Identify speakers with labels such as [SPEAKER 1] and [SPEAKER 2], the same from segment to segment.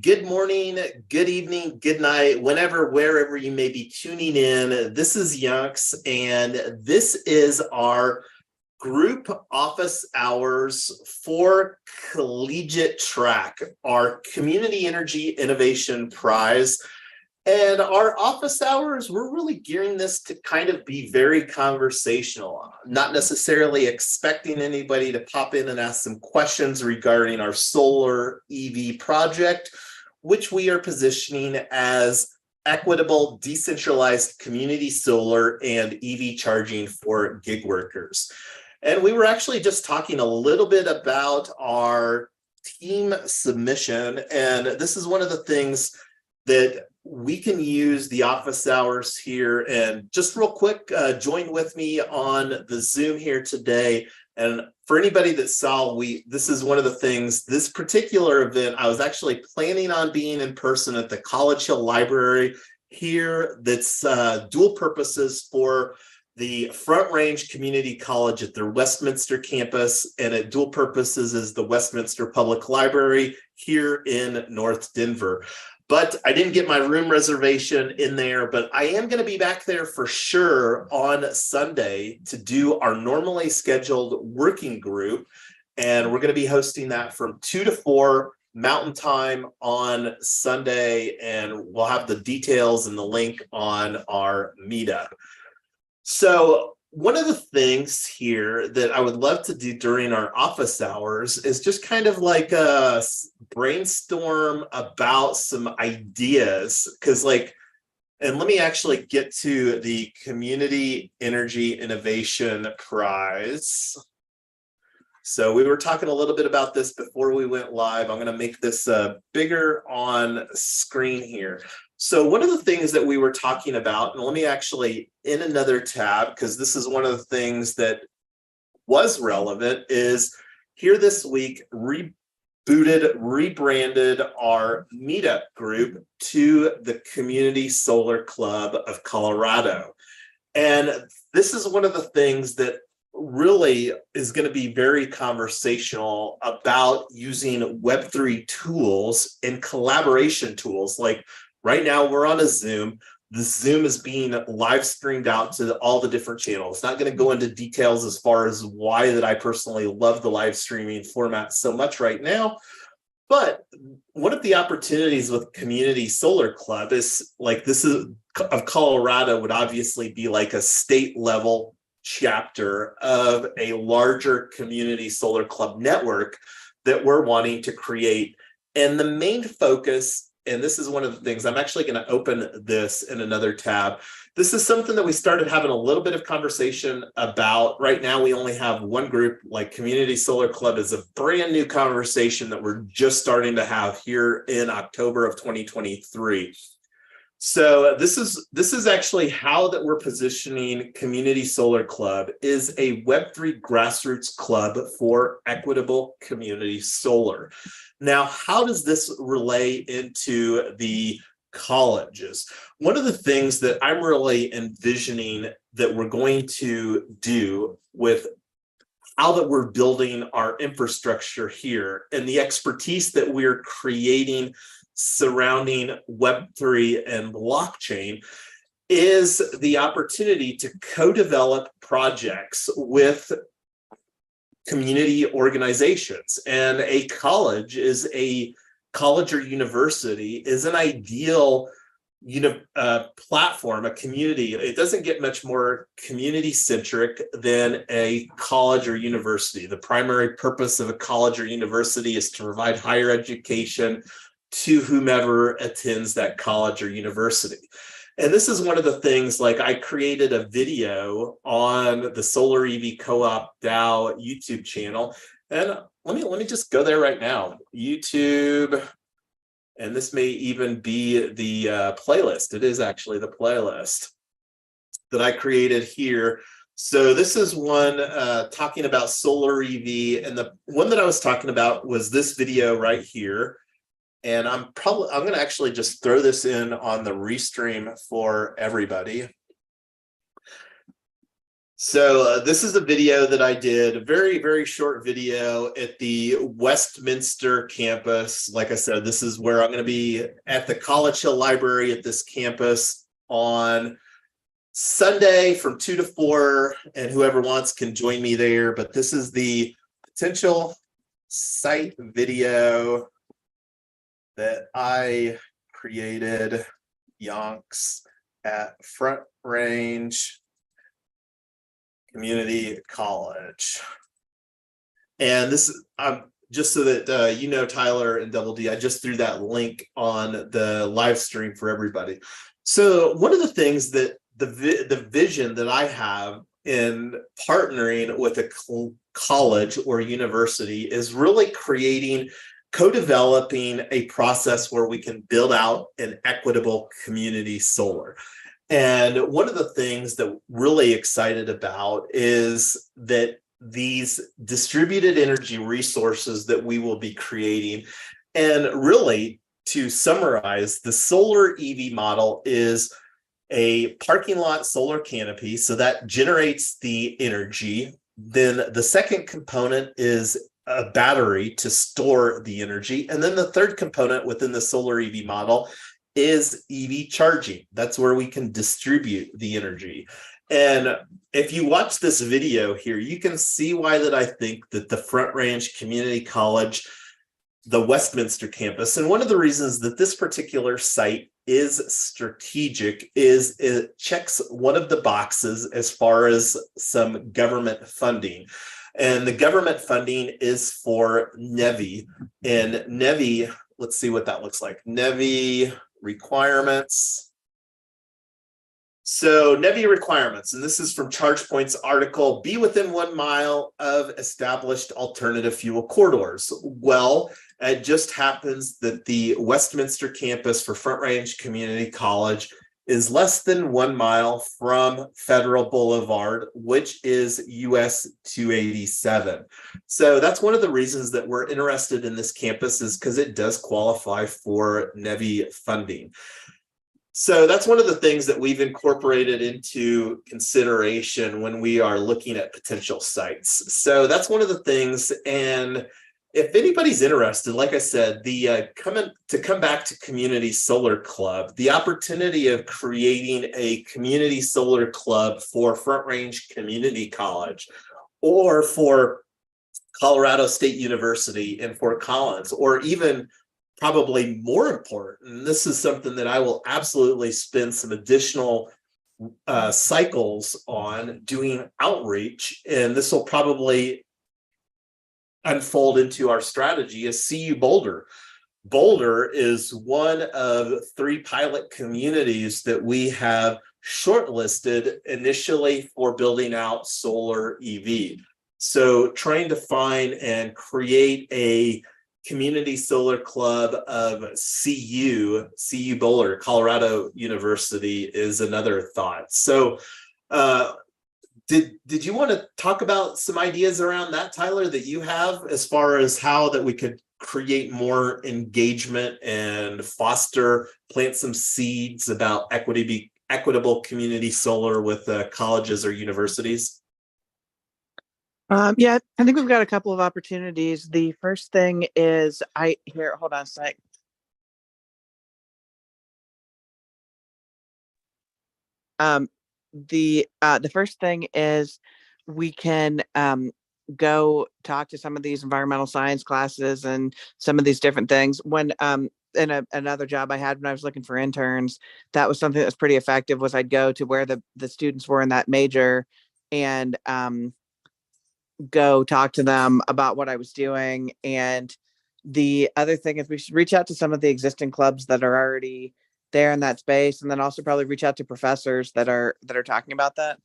[SPEAKER 1] Good morning, good evening, good night, whenever, wherever you may be tuning in. This is Yunks, and this is our group office hours for Collegiate Track, our Community Energy Innovation Prize. And our office hours, we're really gearing this to kind of be very conversational, not necessarily expecting anybody to pop in and ask some questions regarding our solar EV project, which we are positioning as equitable, decentralized community solar and EV charging for gig workers. And we were actually just talking a little bit about our team submission. And this is one of the things that we can use the office hours here. And just real quick, join with me on the Zoom here today. And for anybody that saw, this is one of the things, this particular event, I was actually planning on being in person at the College Hill Library here. That's dual purposes for the Front Range Community College at their Westminster campus, and at dual purposes is the Westminster Public Library here in North Denver. But I didn't get my room reservation in there, but I am going to be back there for sure on Sunday to do our normally scheduled working group. And we're going to be hosting that from 2 to 4 Mountain Time on Sunday. And we'll have the details and the link on our meetup. So one of the things here that I would love to do during our office hours is just kind of like a brainstorm about some ideas, because and let me actually get to the Community Energy Innovation Prize. So we were talking a little bit about this before we went live. I'm going to make this bigger on screen here. So one of the things that we were talking about, and let me actually in another tab, because this is one of the things that was relevant, is here this week, rebranded our meetup group to the Community Solar Club of Colorado. And this is one of the things that really is going to be very conversational about using Web3 tools and collaboration tools. Like right now we're on a Zoom. The Zoom is being live streamed out to all the different channels. Not going to go into details as far as why that I personally love the live streaming format so much right now. But one of the opportunities with Community Solar Club is of Colorado would obviously be like a state level chapter of a larger Community Solar Club network that we're wanting to create. And the main focus, and this is one of the things, I'm actually going to open this in another tab. This is something that we started having a little bit of conversation about. Right now, we only have one group. Like Community Solar Club is a brand new conversation that we're just starting to have here in October of 2023. So this is actually how that we're positioning Community Solar Club is a Web3 grassroots club for equitable community solar. Now, how does this relay into the colleges? One of the things that I'm really envisioning that we're going to do with how that we're building our infrastructure here and the expertise that we're creating surrounding Web3 and blockchain is the opportunity to co-develop projects with community organizations. And a college or university is an ideal platform, a community. It doesn't get much more community centric than a college or university. The primary purpose of a college or university is to provide higher education to whomever attends that college or university. And this is one of the things, like I created a video on the Solar EV Co-op DAO YouTube channel. And let me just go there right now. YouTube, and this may even be the playlist. It is actually the playlist that I created here. So this is one talking about solar EV. And the one that I was talking about was this video right here. And I'm going to actually just throw this in on the restream for everybody. So this is a video that I did, a very, very short video at the Westminster campus. Like I said, this is where I'm going to be at the College Hill Library at this campus on Sunday from 2 to 4, and whoever wants can join me there. But this is the potential site video that I created, Yonks, at Front Range Community College. And this is just so that you know, Tyler and Double D, I just threw that link on the live stream for everybody. So one of the things that the vision that I have in partnering with a college or university is really co-developing a process where we can build out an equitable community solar. And one of the things that we're really excited about is that these distributed energy resources that we will be creating, and really to summarize, the solar EV model is a parking lot solar canopy, so that generates the energy. Then the second component is a battery to store the energy. And then the third component within the solar EV model is EV charging. That's where we can distribute the energy. And if you watch this video here, you can see why that I think that the Front Range Community College, the Westminster campus, and one of the reasons that this particular site is strategic is it checks one of the boxes as far as some government funding. And the government funding is for NEVI. And NEVI, let's see what that looks like. NEVI requirements. So NEVI requirements, and this is from ChargePoint's article, be within 1 mile of established alternative fuel corridors. Well, it just happens that the Westminster campus for Front Range Community College is less than 1 mile from Federal Boulevard, which is US 287. So that's one of the reasons that we're interested in this campus, is because it does qualify for NEVI funding. So that's one of the things that we've incorporated into consideration when we are looking at potential sites. So that's one of the things. And if anybody's interested, like I said, the come back to Community Solar Club, the opportunity of creating a community solar club for Front Range Community College, or for Colorado State University in Fort Collins, or even probably more important, and this is something that I will absolutely spend some additional cycles on doing outreach, and this will probably unfold into our strategy, is CU Boulder. Boulder is one of 3 pilot communities that we have shortlisted initially for building out solar EV. So trying to find and create a community solar club of CU Boulder, Colorado University, is another thought. So did you want to talk about some ideas around that, Tyler, that you have as far as how that we could create more engagement and plant some seeds about equitable community solar with colleges or universities?
[SPEAKER 2] Yeah, I think we've got a couple of opportunities. The first thing is hold on a sec. The first thing is we can go talk to some of these environmental science classes and some of these different things. When in another job I had when I was looking for interns, that was something that was pretty effective. Was I'd go to where the students were in that major and go talk to them about what I was doing. And the other thing is we should reach out to some of the existing clubs that are already there in that space, and then also probably reach out to professors that are talking about that.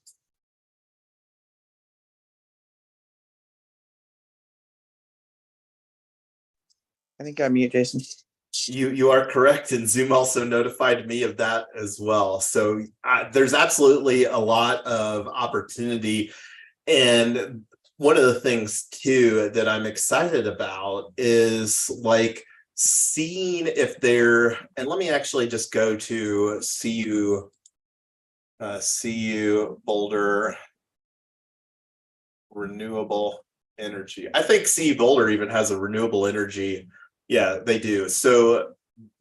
[SPEAKER 2] I think I'm mute, Jason.
[SPEAKER 1] You are correct, and Zoom also notified me of that as well. So there's absolutely a lot of opportunity. And one of the things too that I'm excited about is like seeing if there, and let me actually just go to CU Boulder renewable energy. I think CE Boulder even has a renewable energy. Yeah, they do. So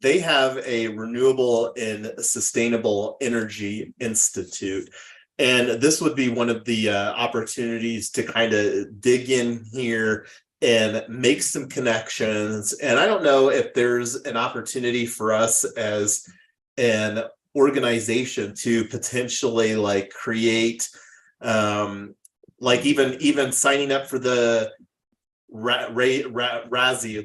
[SPEAKER 1] they have a renewable and sustainable energy institute. And this would be one of the opportunities to kind of dig in here and make some connections. And I don't know if there's an opportunity for us as an organization to potentially like create like even signing up for the RASI,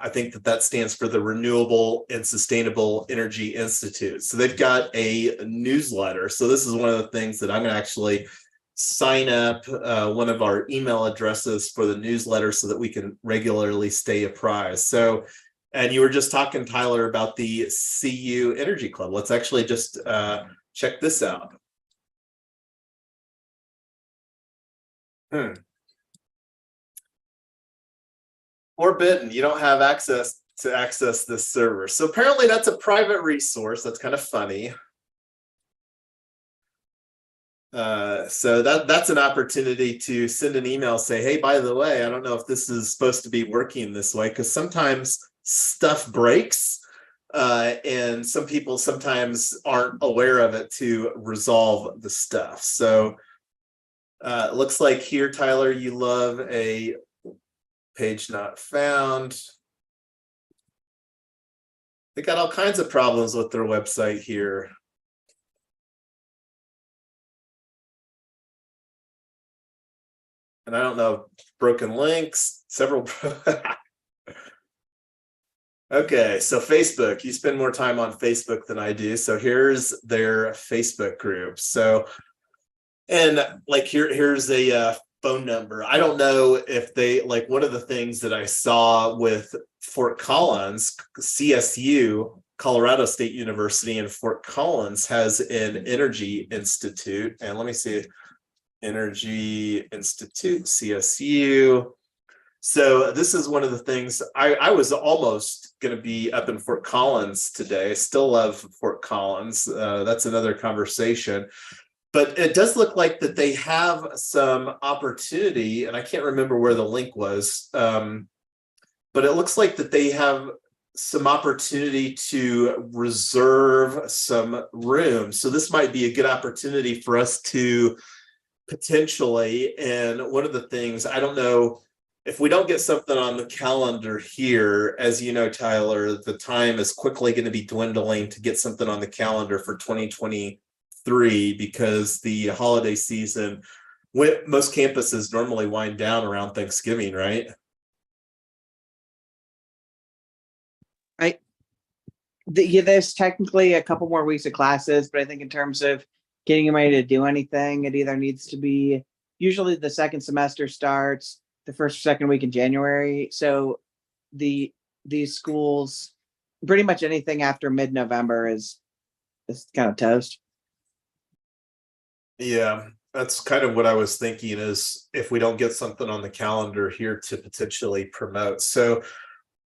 [SPEAKER 1] I think that stands for the Renewable and Sustainable Energy Institute. So they've got a newsletter. So this is one of the things that I'm going to actually sign up one of our email addresses for the newsletter so that we can regularly stay apprised. So, and you were just talking, Tyler, about the CU Energy Club. Let's actually just check this out. Forbidden, you don't have access to this server. So apparently that's a private resource. That's kind of funny. So that's an opportunity to send an email, say, hey, by the way, I don't know if this is supposed to be working this way, because sometimes stuff breaks and some people sometimes aren't aware of it to resolve the stuff. So it looks like here, Tyler, you love a page not found. They got all kinds of problems with their website here. And I don't know, broken links, several. Okay, so Facebook, you spend more time on Facebook than I do. So here's their Facebook group. So, and like here's a phone number. I don't know if they, like, one of the things that I saw with Fort Collins, CSU, Colorado State University in Fort Collins has an energy institute. And let me see, Energy Institute, CSU. So this is one of the things I was almost going to be up in Fort Collins today. I still love Fort Collins. That's another conversation. But it does look like that they have some opportunity, and I can't remember where the link was, but it looks like that they have some opportunity to reserve some room. So this might be a good opportunity for us to potentially, and one of the things, I don't know, if we don't get something on the calendar here, as you know, Tyler, the time is quickly going to be dwindling to get something on the calendar for 2023 because the holiday season, most campuses normally wind down around Thanksgiving, right?
[SPEAKER 2] Yeah, there's technically a couple more weeks of classes, but I think in terms of getting them ready to do anything, it either needs to be, usually the second semester starts the first or second week in January. So these schools, pretty much anything after mid-November is kind of toast.
[SPEAKER 1] Yeah, that's kind of what I was thinking, is if we don't get something on the calendar here to potentially promote. So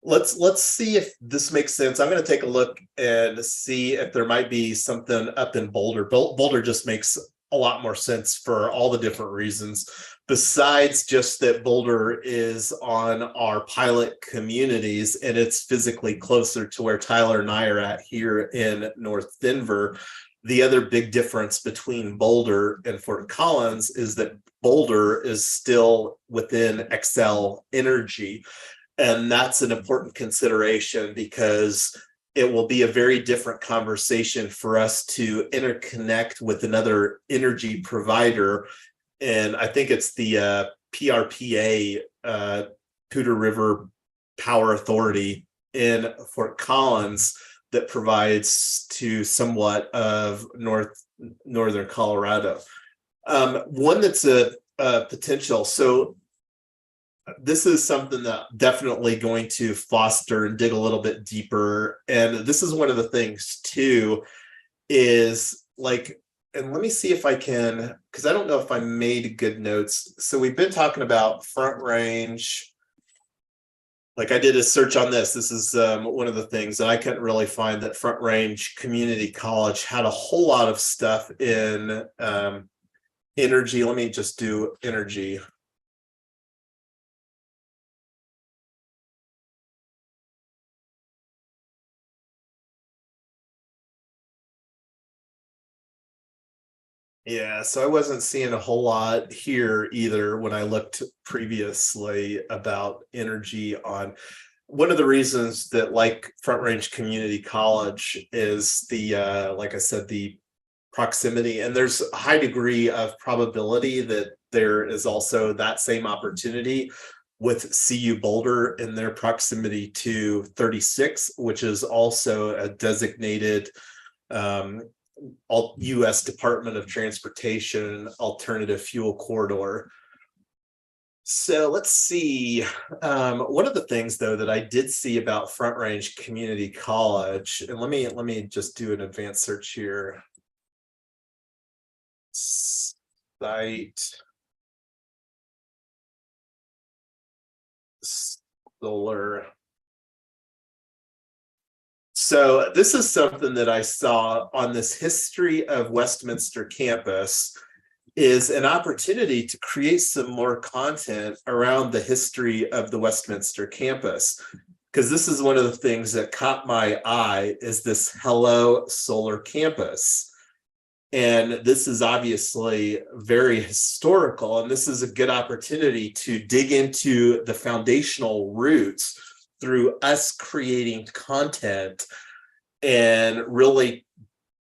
[SPEAKER 1] let's see if this makes sense. I'm going to take a look and see if there might be something up in Boulder. Boulder just makes a lot more sense for all the different reasons, besides just that Boulder is on our pilot communities and it's physically closer to where Tyler and I are at here in North Denver. The other big difference between Boulder and Fort Collins is that Boulder is still within Xcel Energy. And that's an important consideration because it will be a very different conversation for us to interconnect with another energy provider. And I think it's the PRPA, Poudre River Power Authority in Fort Collins, that provides to somewhat of northern Colorado. One that's a potential. So this is something that definitely going to foster and dig a little bit deeper. And this is one of the things too, is like, and let me see if I can, because I don't know if I made good notes. So we've been talking about Front Range. Like I did a search on this. This is one of the things, and I couldn't really find that Front Range Community College had a whole lot of stuff in energy. Let me just do energy. Yeah, so I wasn't seeing a whole lot here either when I looked previously about energy on. One of the reasons that like Front Range Community College is the like I said, the proximity, and there's a high degree of probability that there is also that same opportunity with CU Boulder in their proximity to 36, which is also a designated um, U.S. Department of Transportation alternative fuel corridor. So let's see. One of the things though that I did see about Front Range Community College, and let me just do an advanced search here. Site solar. So this is something that I saw on this history of Westminster campus, is an opportunity to create some more content around the history of the Westminster campus. Because this is one of the things that caught my eye, is this Hello Solar Campus. And this is obviously very historical, and this is a good opportunity to dig into the foundational roots through us creating content and really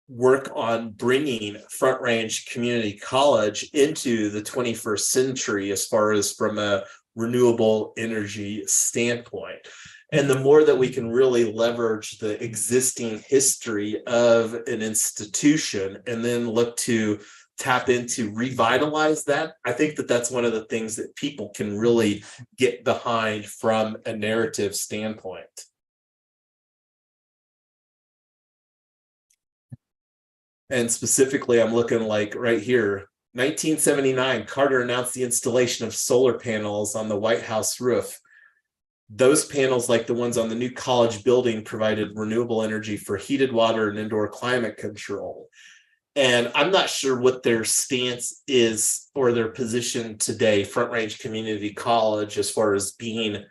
[SPEAKER 1] work on bringing Front Range Community College into the 21st century as far as from a renewable energy standpoint. And the more that we can really leverage the existing history of an institution and then look to tap into revitalize that, I think that that's one of the things that people can really get behind from a narrative standpoint. And specifically, I'm looking like right here, 1979, Carter announced the installation of solar panels on the White House roof. Those panels, like the ones on the new college building, provided renewable energy for heated water and indoor climate control. And I'm not sure what their stance is or their position today, Front Range Community College, as far as being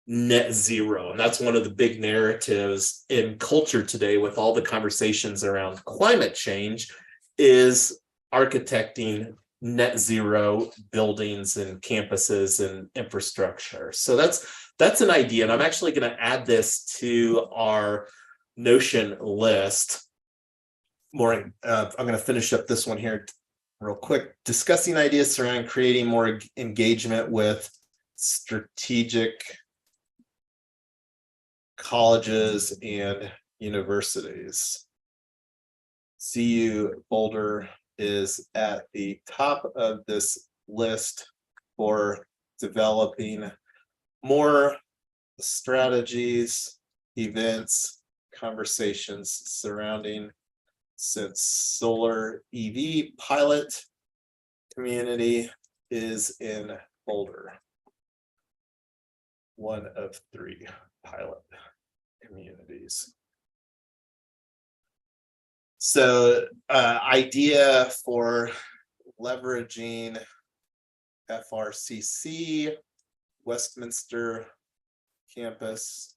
[SPEAKER 1] net zero. And that's one of the big narratives in culture today with all the conversations around climate change, is architecting net zero buildings and campuses and infrastructure. So that's an idea. And I'm actually going to add this to our Notion list. I'm going to finish up this one here real quick. Discussing ideas surrounding creating more engagement with strategic colleges and universities. CU Boulder is at the top of this list for developing more strategies, events, conversations surrounding, since solar EV pilot community is in Boulder, one of 3 pilot communities. So idea for leveraging FRCC, Westminster campus,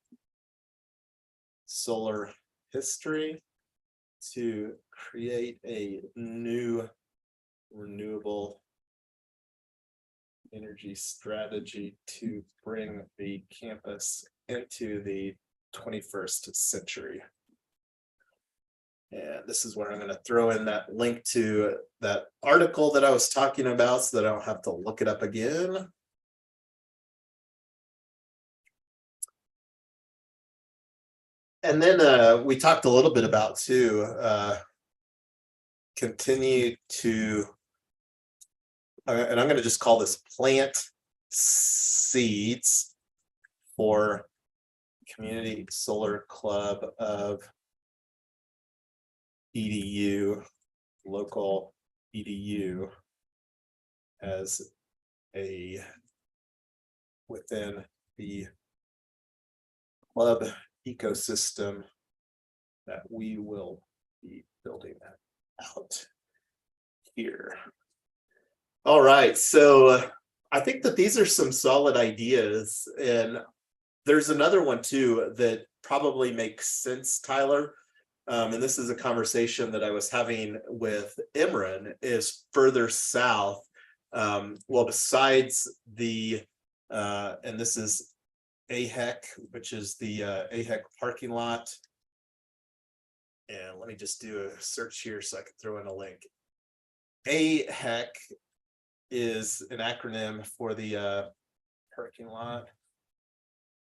[SPEAKER 1] solar history to create a new renewable energy strategy to bring the campus into the 21st century. And this is where I'm going to throw in that link to that article that I was talking about so that I don't have to look it up again. And then we talked a little bit about too, continue to, and I'm going to just call this plant seeds for Community Solar Club of EDU, local EDU, as a within the club ecosystem that we will be building that out here. All right, so I think that these are some solid ideas, and there's another one too that probably makes sense, Tyler. and this is a conversation that I was having with Imran, is further south. Well, besides the, and this is AHEC, which is the AHEC parking lot. And let me just do a search here so I can throw in a link. AHEC is an acronym for the parking lot.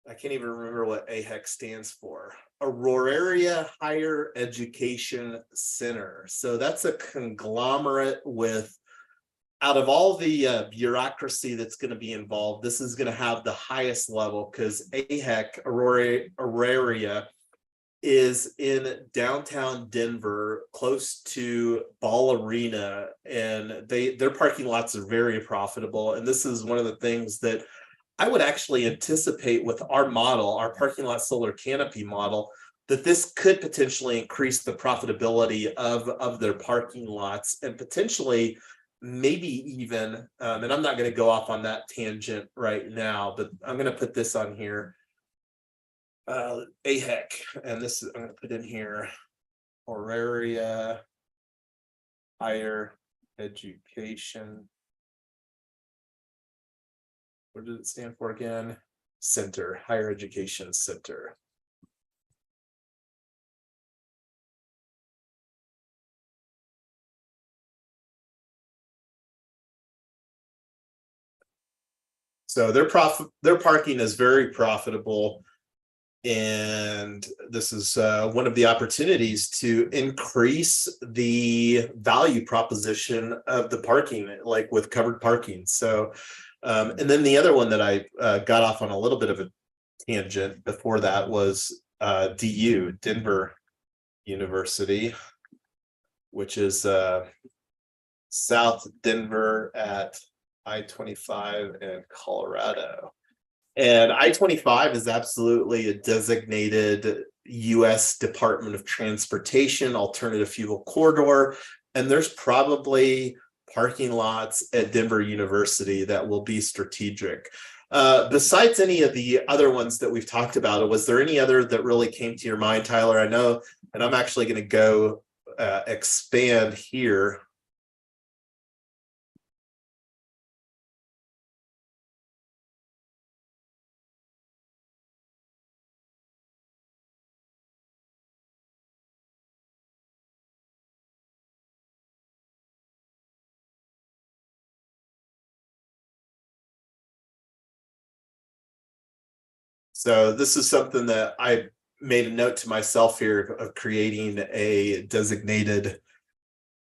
[SPEAKER 1] I can't even remember what AHEC stands for. Aurora Higher Education Center. So that's a conglomerate with, out of all the bureaucracy that's going to be involved, this is going to have the highest level, because AHEC, Aurora, is in downtown Denver, close to Ball Arena, and their parking lots are very profitable. And this is one of the things that I would actually anticipate with our model, our parking lot solar canopy model, that this could potentially increase the profitability of their parking lots, and potentially maybe even, and I'm not going to go off on that tangent right now, but I'm going to put this on here. AHEC, and this is, I'm going to put in here, Aurora Higher Education. What does it stand for again? Center, Higher Education Center. So their parking is very profitable. And this is one of the opportunities to increase the value proposition of the parking, like with covered parking. So, and then the other one that I got off on a little bit of a tangent before that was DU, Denver University, which is South Denver at I-25 and Colorado. And I-25 is absolutely a designated U.S. Department of Transportation alternative fuel corridor. And there's probably parking lots at Denver University that will be strategic. Besides any of the other ones that we've talked about, was there any other that really came to your mind, Tyler? I know, and I'm actually going to go expand here. So this is something that I made a note to myself here of creating a designated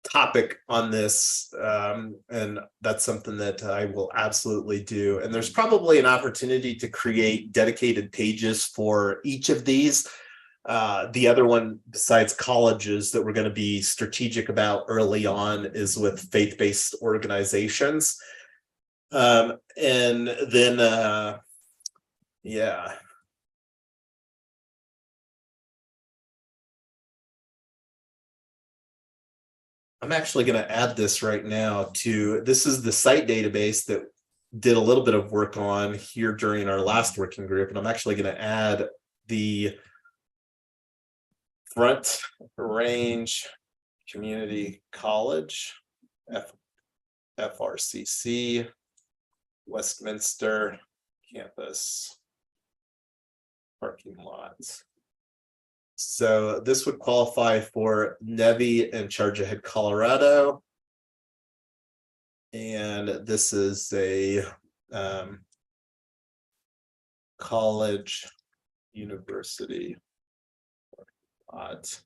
[SPEAKER 1] topic on this. And that's something that I will absolutely do. And there's probably an opportunity to create dedicated pages for each of these. The other one besides colleges that we're going to be strategic about early on is with faith-based organizations. And then, yeah. I'm actually going to add this right now to, this is the site database that did a little bit of work on here during our last working group. And I'm actually going to add the Front Range Community College, FRCC, Westminster campus parking lots. So this would qualify for NEVI and Charge Ahead Colorado. And this is a college university lot.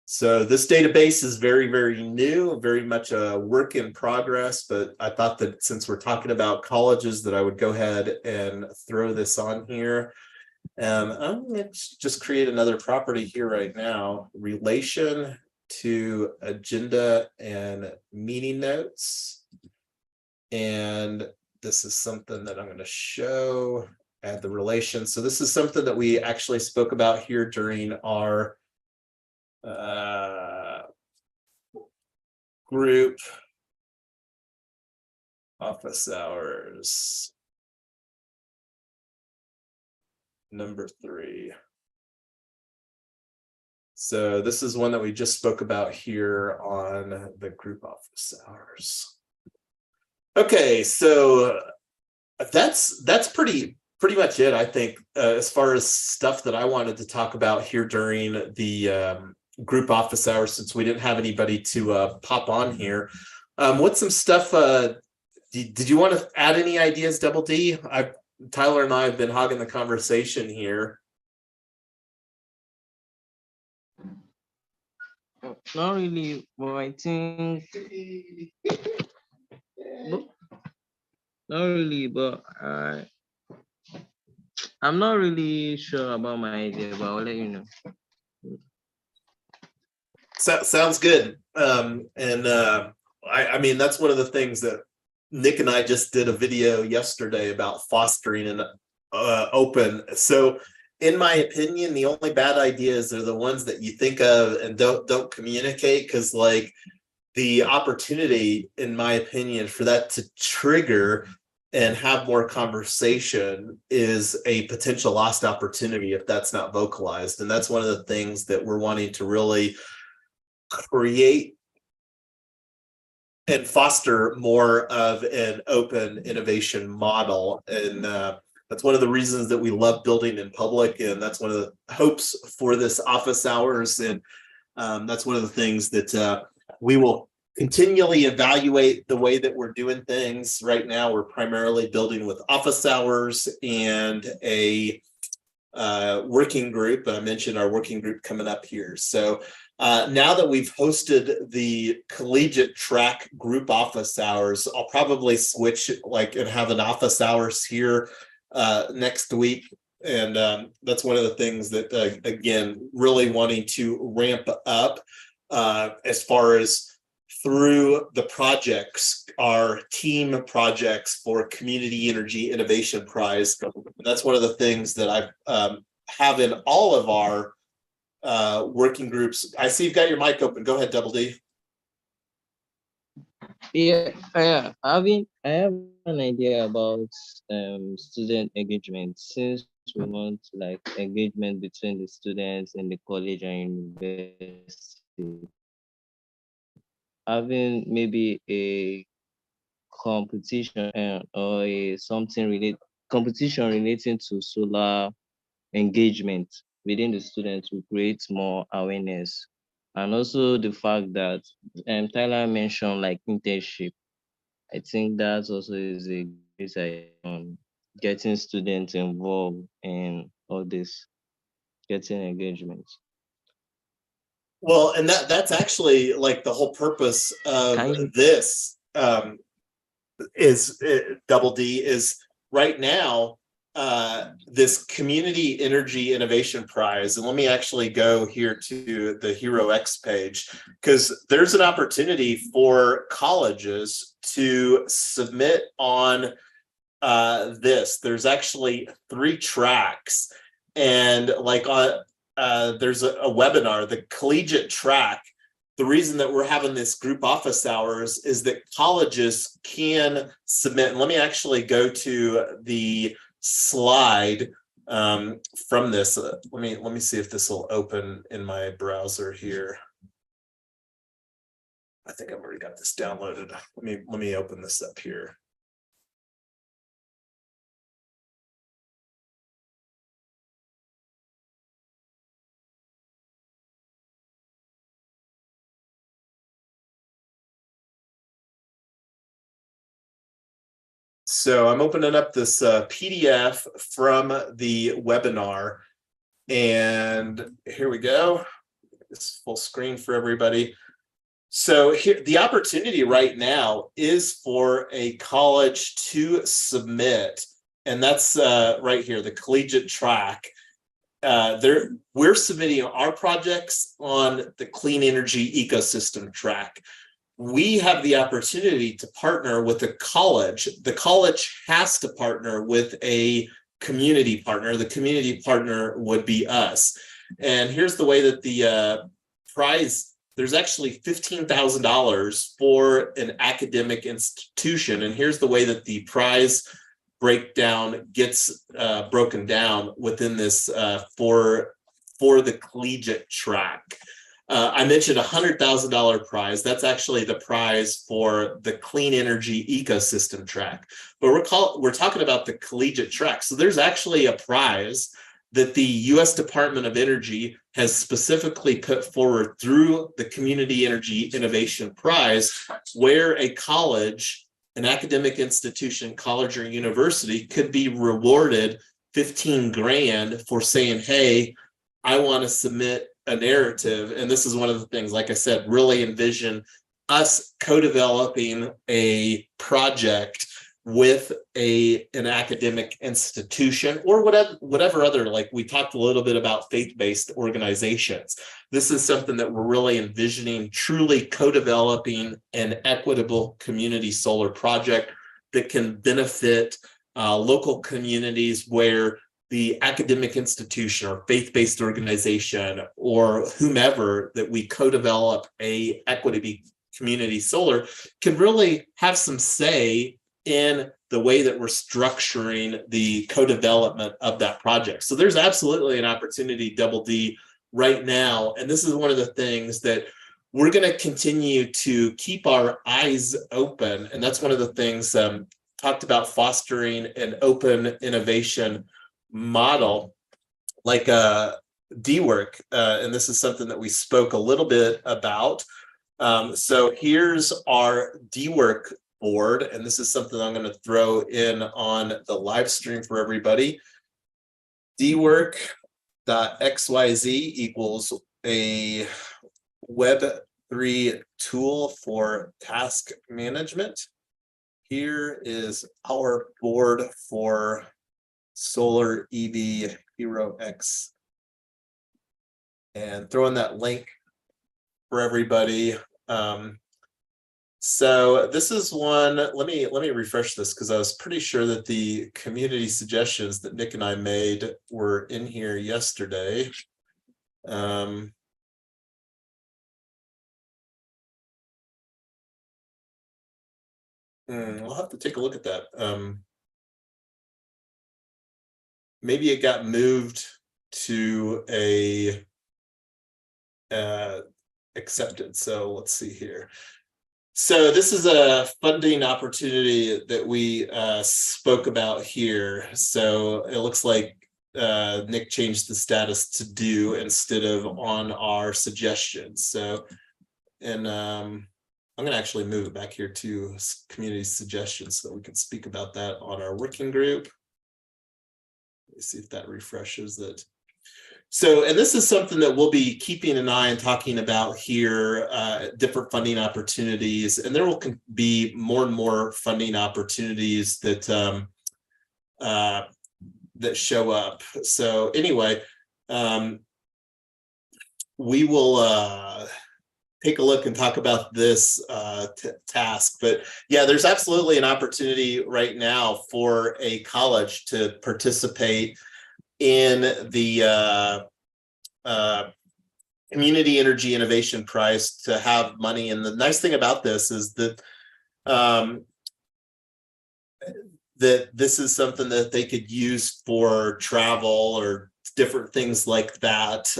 [SPEAKER 1] So this database is very, very new, very much a work in progress, but I thought that since we're talking about colleges that I would go ahead and throw this on here. I'm going to just create another property here right now, relation to agenda and meeting notes. And this is something that I'm going to show, add the relation. So this is something that we actually spoke about here during our group office hours number 3. So this is one that we just spoke about here on the group office hours. Okay, so that's pretty much it, I think, as far as stuff that I wanted to talk about here during the group office hours, since we didn't have anybody to pop on here. What's some stuff? Did you want to add any ideas, Double D? Tyler and I have been hogging the conversation here.
[SPEAKER 3] Not really, but I think not really, but I'm not really sure about my idea, but I'll let you know.
[SPEAKER 1] Sounds good. I mean, that's one of the things that Nick and I just did a video yesterday about fostering an open. So in my opinion, the only bad ideas are the ones that you think of and don't communicate, because like the opportunity, in my opinion, for that to trigger and have more conversation is a potential lost opportunity if that's not vocalized. And that's one of the things that we're wanting to really create and foster more of an open innovation model. And that's one of the reasons that we love building in public. And that's one of the hopes for this office hours. And that's one of the things that we will continually evaluate the way that we're doing things. Right now, we're primarily building with office hours and a working group. I mentioned our working group coming up here. So now that we've hosted the collegiate track group office hours, I'll probably switch and have an office hours here next week. And that's one of the things that, again, really wanting to ramp up as far as through the projects, our team projects for Community Energy Innovation Prize. And that's one of the things that I have in all of our working groups. I see you've got your mic open. Go ahead, Double D.
[SPEAKER 3] Yeah, I have an idea about student engagement, since we want like engagement between the students in the college and university. Having maybe a competition or a competition relating to solar engagement within the students will create more awareness. And also the fact that Tyler mentioned like internship. I think that also is a great idea on getting students involved in all this, getting engagement.
[SPEAKER 1] Well, and that's actually like the whole purpose of this is Double D is right now this Community Energy Innovation Prize. And let me actually go here to the Hero X page, because there's an opportunity for colleges to submit on this. There's actually 3 tracks, and like there's a webinar, the collegiate track. The reason that we're having this group office hours is that colleges can submit. And let me actually go to the slide from this. Let me see if this will open in my browser here. I think I've already got this downloaded. Let me open this up here. So I'm opening up this PDF from the webinar, and here we go. It's full screen for everybody. So here, the opportunity right now is for a college to submit, and that's right here, the collegiate track. We're submitting our projects on the clean energy ecosystem track. We have the opportunity to partner with a college. The college has to partner with a community partner. The community partner would be us. And here's the way that the prize, there's actually $15,000 for an academic institution. And here's the way that the prize breakdown gets broken down within this for for the collegiate track. I mentioned $100,000 prize. That's actually the prize for the clean energy ecosystem track. But we're talking about the collegiate track. So there's actually a prize that the U.S. Department of Energy has specifically put forward through the Community Energy Innovation Prize, where a college, an academic institution, college or university could be rewarded 15 grand for saying, hey, I want to submit a narrative. And this is one of the things, like I said, really envision us co-developing a project with an academic institution or whatever other, like we talked a little bit about faith-based organizations. This is something that we're really envisioning, truly co-developing an equitable community solar project that can benefit local communities where the academic institution or faith-based organization or whomever that we co-develop a equity community solar can really have some say in the way that we're structuring the co-development of that project. So there's absolutely an opportunity, Double D, right now. And this is one of the things that we're going to continue to keep our eyes open. And that's one of the things talked about, fostering an open innovation model like D-Work. And this is something that we spoke a little bit about. So here's our D-Work board, and this is something I'm going to throw in on the live stream for everybody. dwork.xyz equals a Web3 tool for task management. Here is our board for Solar EV Hero X, and throwing that link for everybody. So this is one. Let me refresh this, because I was pretty sure that the community suggestions that Nick and I made were in here yesterday. I'll have to take a look at that. Maybe it got moved to a accepted. So let's see here. So this is a funding opportunity that we spoke about here. So it looks like Nick changed the status to do instead of on our suggestions. So, and I'm going to actually move it back here to community suggestions so that we can speak about that on our working group. Let me see if that refreshes it. So, and this is something that we'll be keeping an eye and talking about here, different funding opportunities, and there will be more and more funding opportunities that that show up. So anyway, we will take a look and talk about this task. But yeah, there's absolutely an opportunity right now for a college to participate in the Community Energy Innovation Prize, to have money. And the nice thing about this is that that this is something that they could use for travel or different things like that,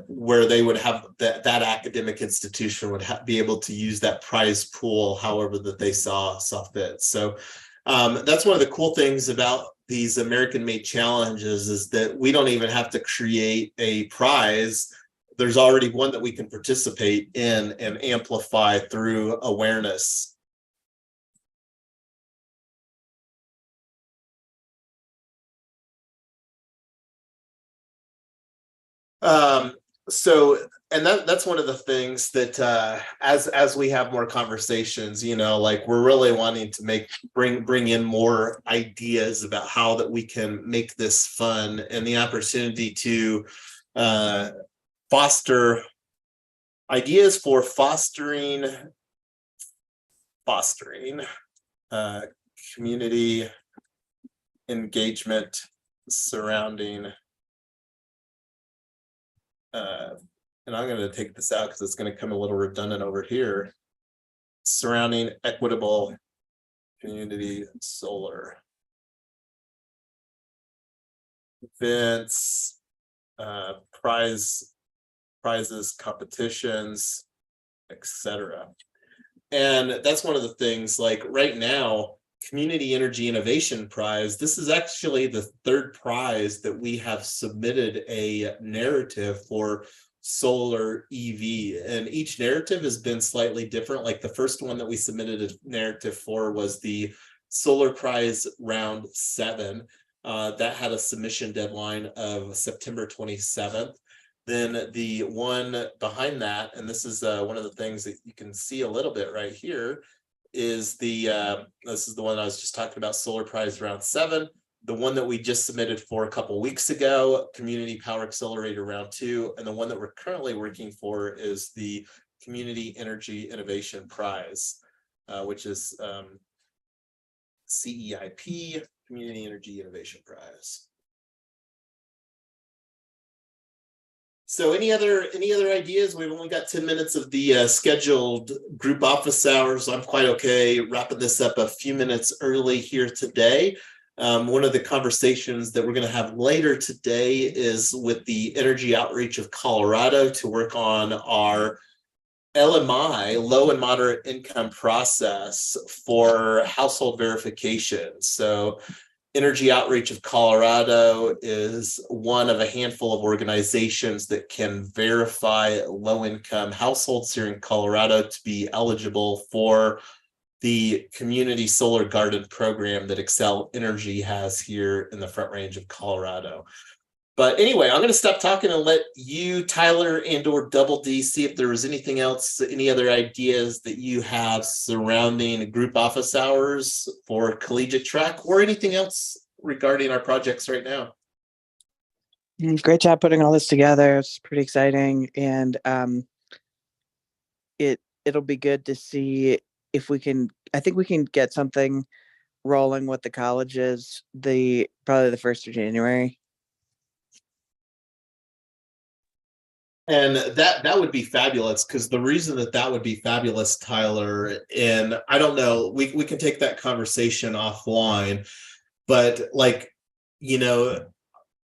[SPEAKER 1] where they would have that academic institution would be able to use that prize pool however that they saw fit. So that's one of the cool things about these American-made challenges, is that we don't even have to create a prize. There's already one that we can participate in and amplify through awareness. So, and that's one of the things that as we have more conversations, you know, like we're really wanting to bring in more ideas about how that we can make this fun, and the opportunity to foster ideas for fostering community engagement surrounding and I'm going to take this out because it's going to come a little redundant over here, surrounding equitable community solar events, prizes, competitions, etc. And that's one of the things, like right now, Community Energy Innovation Prize, this is actually the third prize that we have submitted a narrative for solar EV. And each narrative has been slightly different. Like the first one that we submitted a narrative for was the Solar Prize Round 7. That had a submission deadline of September 27th. Then the one behind that, and this is one of the things that you can see a little bit right here, is this is the one I was just talking about, Solar Prize Round 7. The one that we just submitted for a couple weeks ago, Community Power Accelerator Round 2, and the one that we're currently working for is the Community Energy Innovation Prize, which is CEIP, Community Energy Innovation Prize. So any other ideas? We've only got 10 minutes of the scheduled group office hours. I'm quite okay wrapping this up a few minutes early here today. One of the conversations that we're going to have later today is with the Energy Outreach of Colorado to work on our LMI, low and moderate income process for household verification. So Energy Outreach of Colorado is one of a handful of organizations that can verify low-income households here in Colorado to be eligible for the community solar garden program that Excel Energy has here in the Front Range of Colorado. But anyway, I'm going to stop talking and let you, Tyler, and/or Double D, see if there was anything else, any other ideas that you have surrounding group office hours for collegiate track, or anything else regarding our projects right now.
[SPEAKER 2] Great job putting all this together. It's pretty exciting, and it'll be good to see if we can. I think we can get something rolling with the colleges probably the 1st of January.
[SPEAKER 1] And that would be fabulous, because the reason that would be fabulous, Tyler, and I don't know, we can take that conversation offline, but like, you know,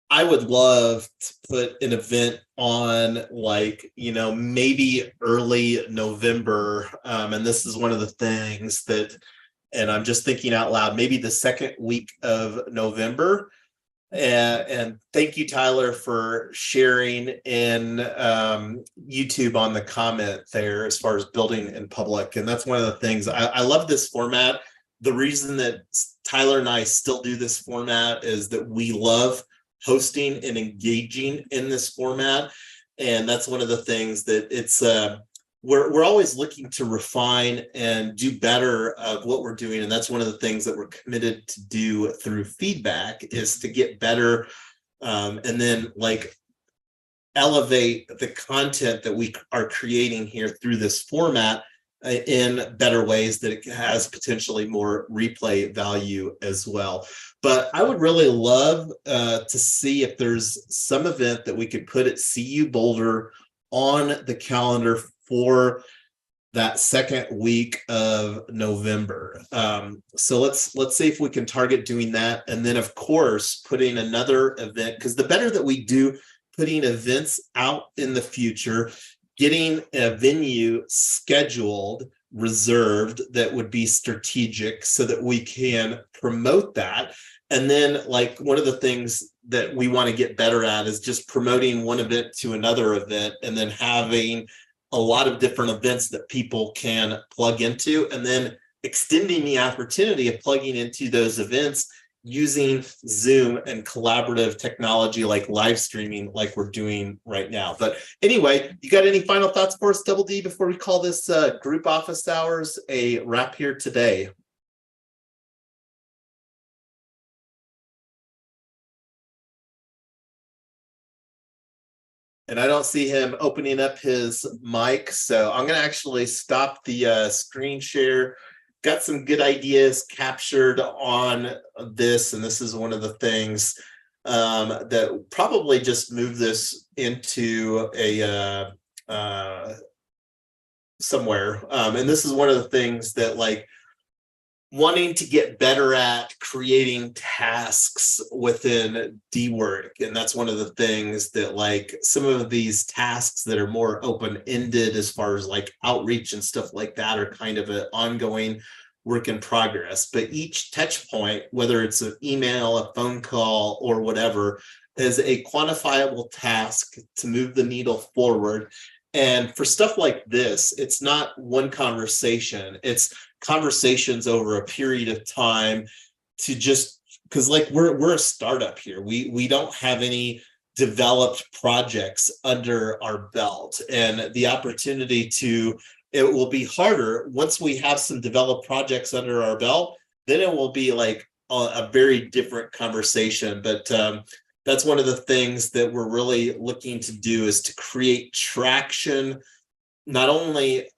[SPEAKER 1] I would love to put an event on, like, you know, maybe early November. And this is one of the things that, and I'm just thinking out loud, maybe the second week of November. And thank you, Tyler, for sharing in YouTube on the comment there as far as building in public. And that's one of the things I love this format. The reason that Tyler and I still do this format is that we love hosting and engaging in this format. And that's one of the things that it's we're always looking to refine and do better of what we're doing. And that's one of the things that we're committed to do through feedback, is to get better and then like elevate the content that we are creating here through this format in better ways that it has potentially more replay value as well. But I would really love to see if there's some event that we could put at CU Boulder on the calendar for that second week of November. So let's see if we can target doing that. And then of course, putting another event, because the better that we do putting events out in the future, getting a venue scheduled, reserved, that would be strategic so that we can promote that. And then like one of the things that we want to get better at is just promoting one event to another event, and then having a lot of different events that people can plug into, and then extending the opportunity of plugging into those events using Zoom and collaborative technology like live streaming like we're doing right now. But anyway, you got any final thoughts for us, Double D, before we call this group office hours a wrap here today? And I don't see him opening up his mic, so I'm going to actually stop the screen share. Got some good ideas captured on this, and this is one of the things that probably just move this into a somewhere. And this is one of the things that, like, wanting to get better at creating tasks within D-Work. And that's one of the things that, like, some of these tasks that are more open-ended as far as like outreach and stuff like that are kind of an ongoing work in progress. But each touch point, whether it's an email, a phone call, or whatever, is a quantifiable task to move the needle forward. And for stuff like this, it's not one conversation, it's conversations over a period of time, to just, because like we're a startup here. We don't have any developed projects under our belt, and the opportunity to, it will be harder once we have some developed projects under our belt. Then it will be like a very different conversation. But that's one of the things that we're really looking to do, is to create traction, not only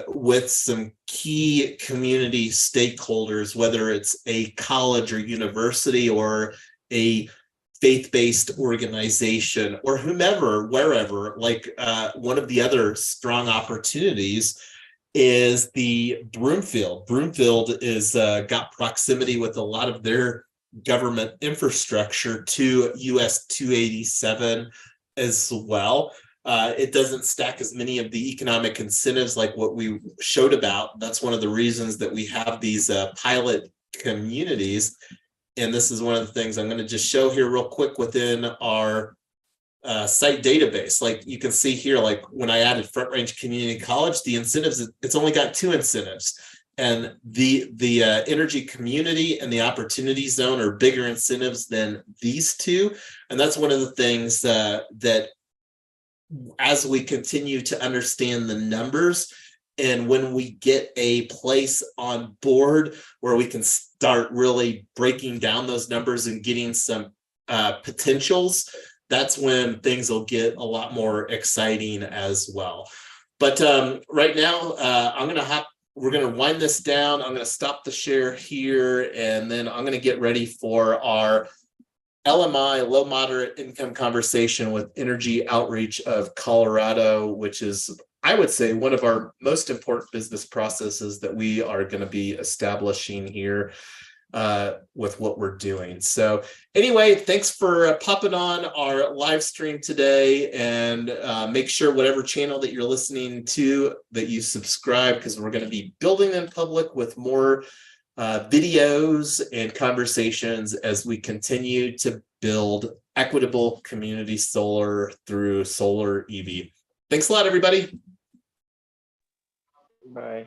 [SPEAKER 1] with some key community stakeholders, whether it's a college or university or a faith-based organization or whomever, wherever. Like one of the other strong opportunities is the Broomfield. Broomfield is got proximity with a lot of their government infrastructure to US 287 as well. It doesn't stack as many of the economic incentives like what we showed about. That's one of the reasons that we have these pilot communities. And this is one of the things I'm going to just show here real quick within our site database. Like you can see here, like when I added Front Range Community College, the incentives, it's only got 2 incentives. And the energy community and the opportunity zone are bigger incentives than these 2. And that's one of the things that as we continue to understand the numbers, and when we get a place on board where we can start really breaking down those numbers and getting some potentials, that's when things will get a lot more exciting as well. But right now, we're going to wind this down. I'm going to stop the share here, and then I'm going to get ready for our LMI, low moderate income conversation with Energy Outreach of Colorado, which is, I would say, one of our most important business processes that we are going to be establishing here with what we're doing. So anyway, thanks for popping on our live stream today, and make sure whatever channel that you're listening to that you subscribe, because we're going to be building in public with more videos and conversations as we continue to build equitable community solar through solar EV. Thanks a lot, everybody.
[SPEAKER 3] Bye.